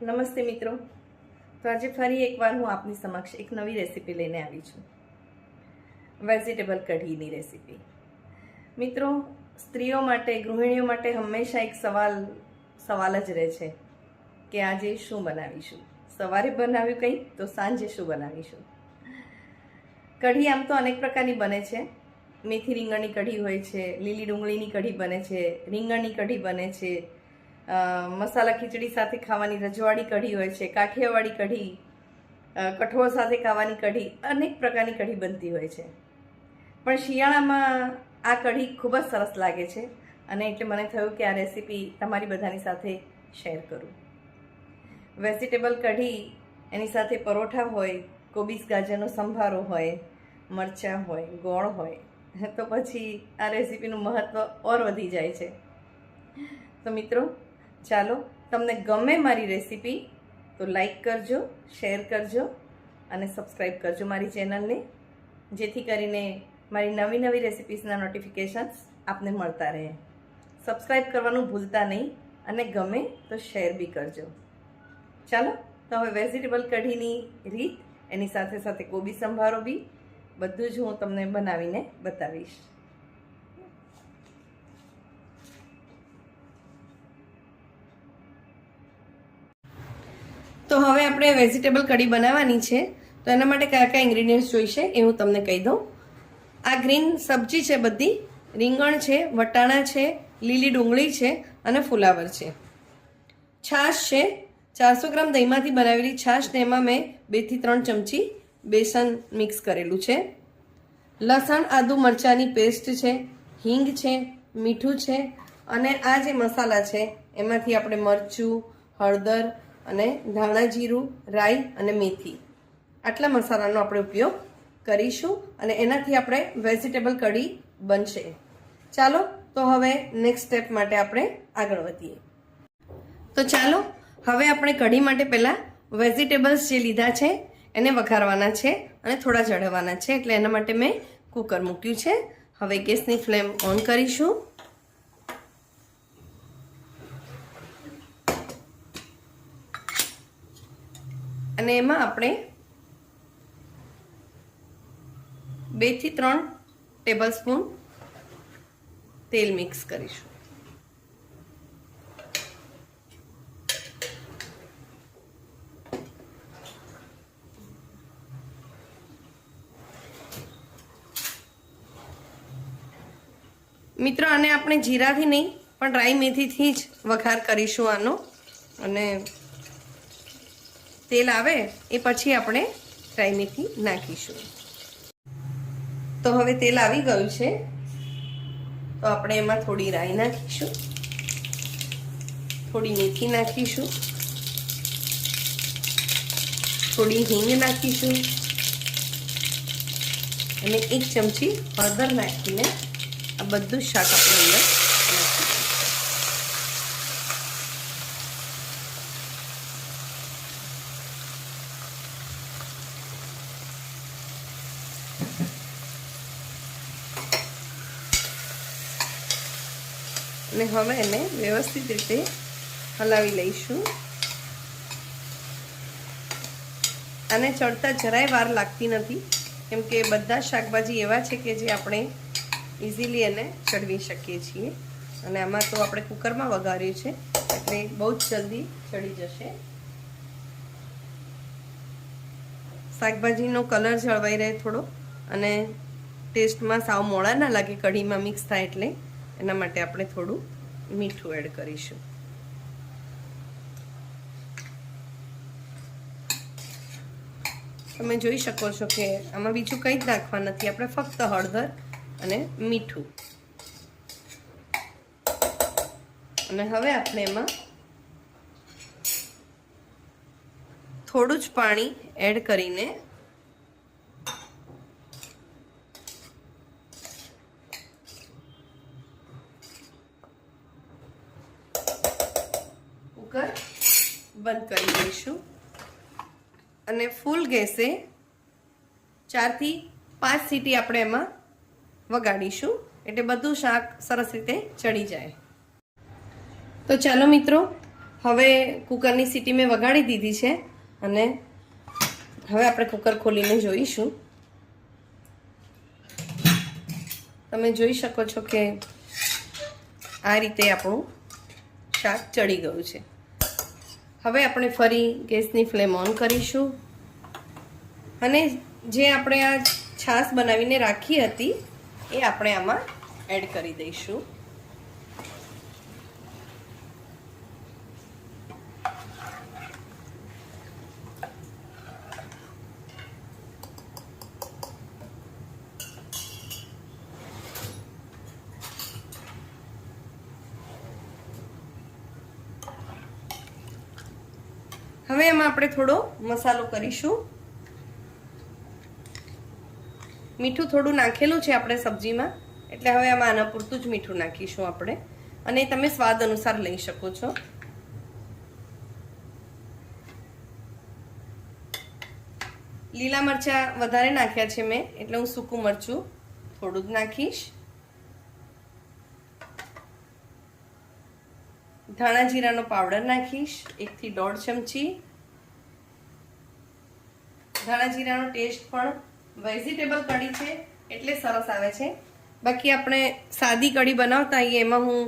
નમસ્તે મિત્રો. તો આજે ફરી એકવાર હું આપની સમક્ષ એક નવી રેસીપી લઈને આવી છું, વેજીટેબલ કઢીની રેસીપી. મિત્રો, સ્ત્રીઓ માટે, ગૃહિણીઓ માટે હંમેશા એક સવાલ જ રહે છે કે આજે શું બનાવીશું. સવારે બનાવ્યું કંઈ તો સાંજે શું બનાવીશું. કઢી આમ તો અનેક પ્રકારની બને છે. મેથી રીંગણની કઢી હોય છે, લીલી ડુંગળીની કઢી બને છે, રીંગણની કઢી બને છે, મસાલા ખીચડી સાથે ખાવાની રજવાડી કઢી હોય છે, કાઠિયાવાડી કઢી, કઠોળ સાથે ખાવાની કઢી, અનેક પ્રકારની કઢી બનતી હોય છે. પણ શિયાળામાં આ કઢી ખૂબ જ સરસ લાગે છે અને એટલે મને થયું કે આ રેસીપી તમારી બધાની સાથે શેર કરું. વેજીટેબલ કઢી, એની સાથે પરોઠા હોય, કોબીજ ગાજરનો સંભારો હોય, મરચાં હોય, ગોળ હોય, તો પછી આ રેસીપીનું મહત્ત્વ ઓર વધી જાય છે. તો મિત્રો, ચાલો, તમને ગમે મારી રેસીપી તો લાઈક કરજો, શેર કરજો અને સબસ્ક્રાઈબ કરજો મારી ચેનલને, જેથી કરીને મારી નવી નવી રેસીપીસના નોટિફિકેશન્સ આપને મળતા રહે. સબસ્ક્રાઈબ કરવાનું ભૂલતા નહીં અને ગમે તો શેર બી કરજો. ચાલો, તો હવે વેજીટેબલ કઢીની રીત, એની સાથે સાથે કોબી સંભારો બી બધું જ હું તમને બનાવીને બતાવીશ. તો હવે આપણે વેજીટેબલ કઢી બનાવવાની છે. તો એના માટે કયા કયા ઇન્ગ્રીડિયન્ટ્સ જોઈશે એ હું તમને કહી દઉં. આ ગ્રીન સબ્જી છે, બધી રીંગણ છે, વટાણા છે, લીલી ડુંગળી છે અને ફુલાવર છે. છાશ છે, 400 ગ્રામ દહીંમાંથી બનાવેલી છાશ, ને એમાં મેં 2 થી 3 ચમચી બેસન મિક્સ કરેલું છે. લસણ આદુ મરચાંની પેસ્ટ છે, હિંગ છે, મીઠું છે અને આ જે મસાલા છે એમાંથી આપણે મરચું, હળદર અને ધાણા જીરું, રાઈ અને મેથી, આટલા મસાલાનો આપણે ઉપયોગ કરીશું અને એનાથી આપણે વેજીટેબલ કઢી બનશે. ચાલો, તો હવે નેક્સ્ટ સ્ટેપ માટે આપણે આગળ વધીએ. તો ચાલો, હવે આપણે કઢી માટે પહેલાં વેજીટેબલ્સ જે લીધા છે એને વઘારવાના છે અને થોડા ચઢાવવાના છે, એટલે એના માટે મેં કુકર મૂક્યું છે. હવે ગેસની ફ્લેમ ઓન કરીશું અને એમાં આપણે 2 થી 3 ટેબલ સ્પૂન તેલ મિક્સ કરીશું. મિત્રો, આને આપણે જીરાથી નહીં પણ રાઈ મેથીથી જ વઘાર કરીશું આનો, અને તેલ આવે એ પછી આપણે રાઈ મેથી નાખીશું. તો હવે તેલ આવી ગયું છે, તો આપણે એમાં થોડી રાઈ નાખીશું, થોડી મેથી નાખીશું, થોડી હિંગ નાખીશું અને 1 ચમચી હળદર નાખીને આ બધું શાક આપણે અંદર નાખીશું. અને હવે એને વ્યવસ્થિત રીતે હલાવી લઈશું. આને ચડતા જરાય વાર લાગતી નથી, કેમ કે બધા શાકભાજી એવા છે કે જે આપણે ઇઝીલી એને ચડવી શકીએ છીએ. અને આમાં તો આપણે કુકરમાં વઘાર્યું છે એટલે બહુ જ જલ્દી ચડી જશે. શાકભાજીનો કલર જળવાઈ રહે થોડો અને ટેસ્ટમાં સાવ મોળા ના લાગે કઢીમાં મિક્સ થાય, એટલે એના માટે આપણે થોડું મીઠું એડ કરીશું. તમે જોઈ શકો છો કે આમાં બીજું કંઈ જ નાખવા નથી, આપણે ફક્ત હળદર અને મીઠું. અને હવે આપણે એમાં થોડું જ પાણી એડ કરીને કુકર બંધ કરી દઈશું અને ફૂલ ગેસે 4 થી 5 સીટી આપણે એમાં વગાડીશું, એટલે બધું શાક સરસ રીતે ચડી જાય. તો ચાલો મિત્રો, હવે કુકરની સીટી મેં વગાડી દીધી છે અને હવે આપણે કુકર ખોલીને જોઈશું. તમે જોઈ શકો છો કે આ રીતે આપણું શાક ચડી ગયું છે. હવે આપણે ફરી ગેસની ફ્લેમ ઓન કરીશું અને જે આપણે આ છાશ બનાવીને રાખી હતી એ આપણે આમાં એડ કરી દઈશું. હવે એમાં આપણે થોડો મસાલો કરીશું. મીઠું થોડું નાખેલું છે આપણે સબ્જીમાં, એટલે હવે આમાં આના પૂરતું જ મીઠું નાખીશું આપણે, અને તમે સ્વાદ અનુસાર લઈ શકો છો. લીલા મરચાં વધારે નાખ્યા છે મેં, એટલે હું સૂકું મરચું થોડું જ નાખીશ. ધાણા જીરાનો પાવડર નાખીશ 1 થી 1.5 ચમચી. ધાણા જીરાનો ટેસ્ટ પણ વેજીટેબલ કઢી છે એટલે સરસ આવે છે. બાકી આપણે સાદી કઢી બનાવતા હોઈએ એમાં હું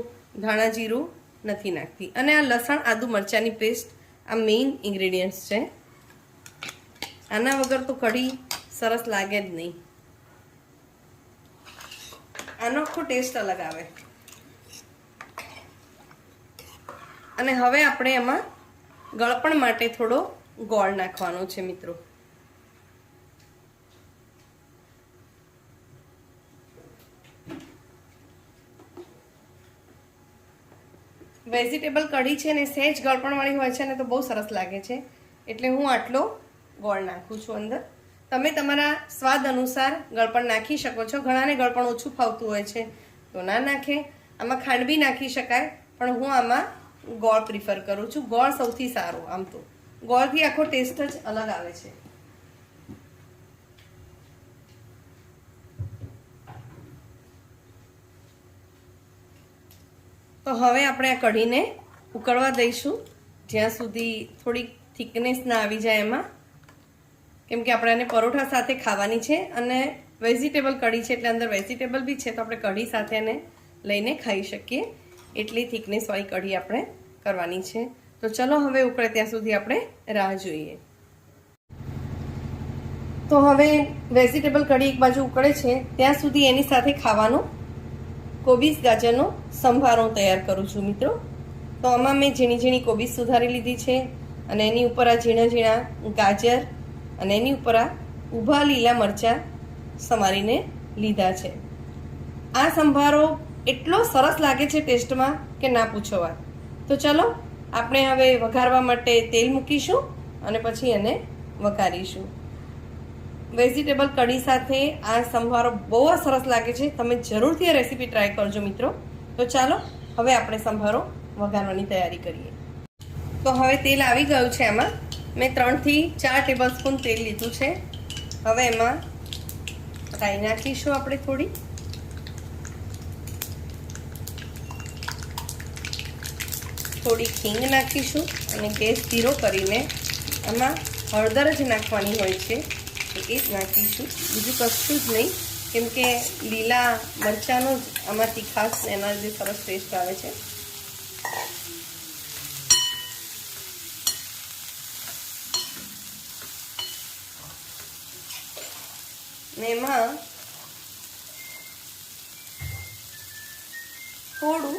ધાણા જીરું નથી નાખતી. અને આ લસણ આદુ મરચાંની પેસ્ટ આ મેઇન ઇન્ગ્રેડિયન્ટ્સ છે. આના વગર તો કઢી સરસ લાગે જ નહીં. આનો આખો ટેસ્ટ અલગ આવે. અને હવે આપણે એમાં ગળપણ માટે થોડો ગોળ નાખવાનો છે મિત્રો. વેજીટેબલ કઢી છે ને સહેજ ગળપણવાળી હોય છે ને તો બહુ સરસ લાગે છે, એટલે હું આટલો ગોળ નાખું છું અંદર. તમે તમારા સ્વાદ અનુસાર ગળપણ નાખી શકો છો. ઘણાને ગળપણ ઓછું ફાવતું હોય છે તો ના નાખે. આમાં ખાંડ બી નાખી શકાય, પણ હું આમાં ગોળ પ્રિફર કરું છું. ગોળ સૌથી સારું. આમ તો ગોળથી આખો ટેસ્ટ જ અલગ આવે છે. તો હવે આપણે આ કઢીને ઉકળવા દઈશું જ્યાં સુધી થોડીક થિકનેસ ના આવી જાય એમાં, કેમ કે આપણે આને પરોઠા સાથે ખાવાની છે અને વેજીટેબલ કઢી છે એટલે અંદર વેજીટેબલ બી છે, તો આપણે કઢી સાથે એને લઈને ખાઈ શકીએ એટલી થિકનેસવાળી કઢી આપણે કરવાની છે. તો ચલો હવે ઉકળે ત્યાં સુધી આપણે રાહ જોઈએ. તો હવે વેજીટેબલ કઢી એક બાજુ ઉકળે છે ત્યાં સુધી એની સાથે ખાવાનો કોબીજ ગાજરનો સંભારો તૈયાર કરું છું મિત્રો. તો આમાં મેં ઝીણી ઝીણી કોબીજ સુધારી લીધી છે અને એની ઉપર આ ઝીણા ઝીણા ગાજર અને એની ઉપર આ ઊભા લીલા મરચાં સમારીને લીધા છે. આ સંભારો એટલો સરસ લાગે છે ટેસ્ટમાં કે ના પૂછો વાત. તો ચલો આપણે હવે વઘારવા માટે તેલ મૂકીશું અને પછી એને વઘારીશું. વેજીટેબલ કઢી સાથે આ સંભારો બહુ જ સરસ લાગે છે. તમે જરૂરથી આ રેસીપી ટ્રાય કરજો મિત્રો. તો ચાલો હવે આપણે સંભારો વઘારવાની તૈયારી કરીએ. તો હવે તેલ આવી ગયું છે. એમાં મેં 3 થી 4 ટેબલ સ્પૂન તેલ લીધું છે. હવે એમાં રાઈ નાખીશું આપણે થોડી. થોડી હિંગ નાખીશું અને ગેસ ધીરો કરીને આમાં હળદર જ નાખવાની હોય છે, એ જ નાખીશું. બીજું કશું જ નહીં, કેમ કે લીલા મરચાંનો જ આમાંથી ખાસ એના જે સરસ ટેસ્ટ આવે છે. ને એમાં થોડું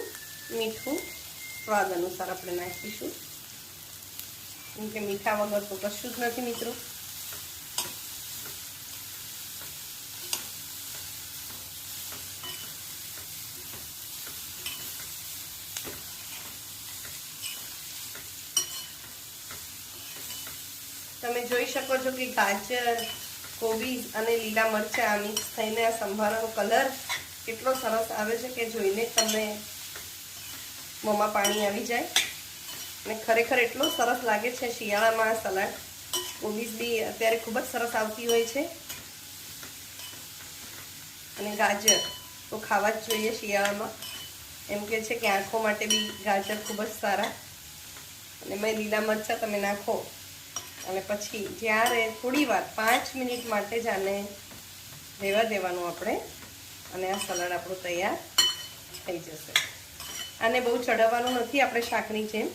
મીઠું સ્વાદ અનુસાર આપણે નાખીશું, કેમ કે મીઠા વગર તો કશું જ નથી મિત્રો. તમે જોઈ શકો છો કે ગાજર, કોબીજ અને લીલા મરચાં મિક્સ થઈને આ સંભારાનો કલર કેટલો સરસ આવે છે કે જોઈને તમને મોંમાં પાણી આવી જાય. અને ખરેખર એટલો સરસ લાગે છે શિયાળામાં આ સલાડ. કોબીજ બી અત્યારે ખૂબ જ સરસ આવતી હોય છે અને ગાજર તો ખાવા જ જોઈએ શિયાળામાં. એમ કે છે કે આંખો માટે બી ગાજર ખૂબ જ સારા. અને મેં લીલા મરચાં તમે નાખો અને પછી જ્યારે થોડી વાર 5 મિનિટ માટે જ આને રહેવા દેવાનું આપણે, અને આ સલાડ આપણું તૈયાર થઈ જશે. આને બહુ ચડાવવાનું નથી આપણે શાકની જેમ.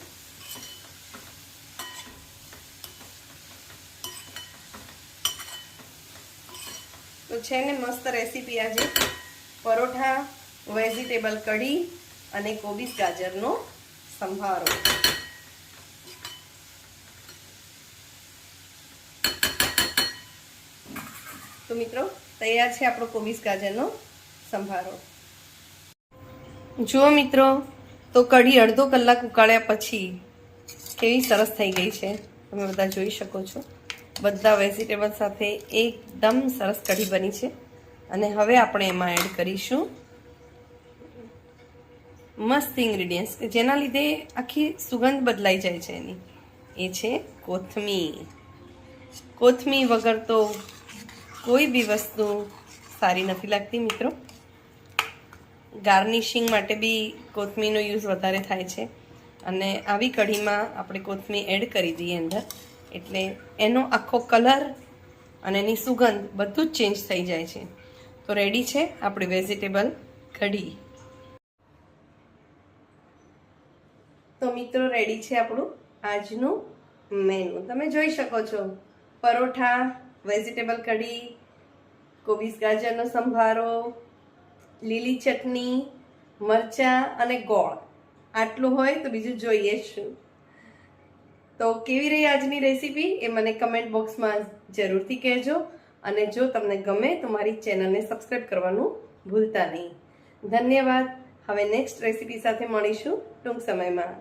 તો છે ને મસ્ત રેસીપી આજે પરોઠા, વેજીટેબલ કઢી અને કોબીજ ગાજરનો સંભારો. તો મિત્રો તૈયાર છે આપણો કોબીજ ગાજરનો સંભારો. જુઓ મિત્રો, તો કઢી અડધો કલાક ઉકાળ્યા પછી કેવી સરસ થઈ ગઈ છે, તમે બધા જોઈ શકો છો. બધા વેજીટેબલ સાથે એકદમ સરસ કઢી બની છે. અને હવે આપણે એમાં એડ કરીશું મસ્ત ઇન્ગ્રીડિયન્ટ્સ કે જેના લીધે આખી સુગંધ બદલાઈ જાય છે એની. એ છે કોથમીર. કોથમીર વગર તો કોઈ બી વસ્તુ સારી નથી લાગતી મિત્રો. ગાર્નિશિંગ માટે બી કોથમીરનો યુઝ વધારે થાય છે, અને આવી કઢીમાં આપણે કોથમીર એડ કરી દઈએ અંદર એટલે એનો આખો કલર અને એની સુગંધ બધું જ ચેન્જ થઈ જાય છે. તો રેડી છે આપણી વેજીટેબલ કઢી. તો મિત્રો રેડી છે આપણું આજનું મેનુ. તમે જોઈ શકો છો પરોઠા, વેજીટેબલ કઢી, કોબીજ ગાજરનો સંભારો, લીલી ચટણી, મરચાં અને ગોળ. આટલું હોય તો બીજું જોઈએ શું. તો કેવી રહી આજની રેસીપી એ મને કમેન્ટ બોક્સમાં જરૂરથી કહેજો. અને જો તમને ગમે તો મારી ચેનલને સબસ્ક્રાઈબ કરવાનું ભૂલતા નહીં. ધન્યવાદ. હવે નેક્સ્ટ રેસીપી સાથે મળીશું ટૂંક સમયમાં.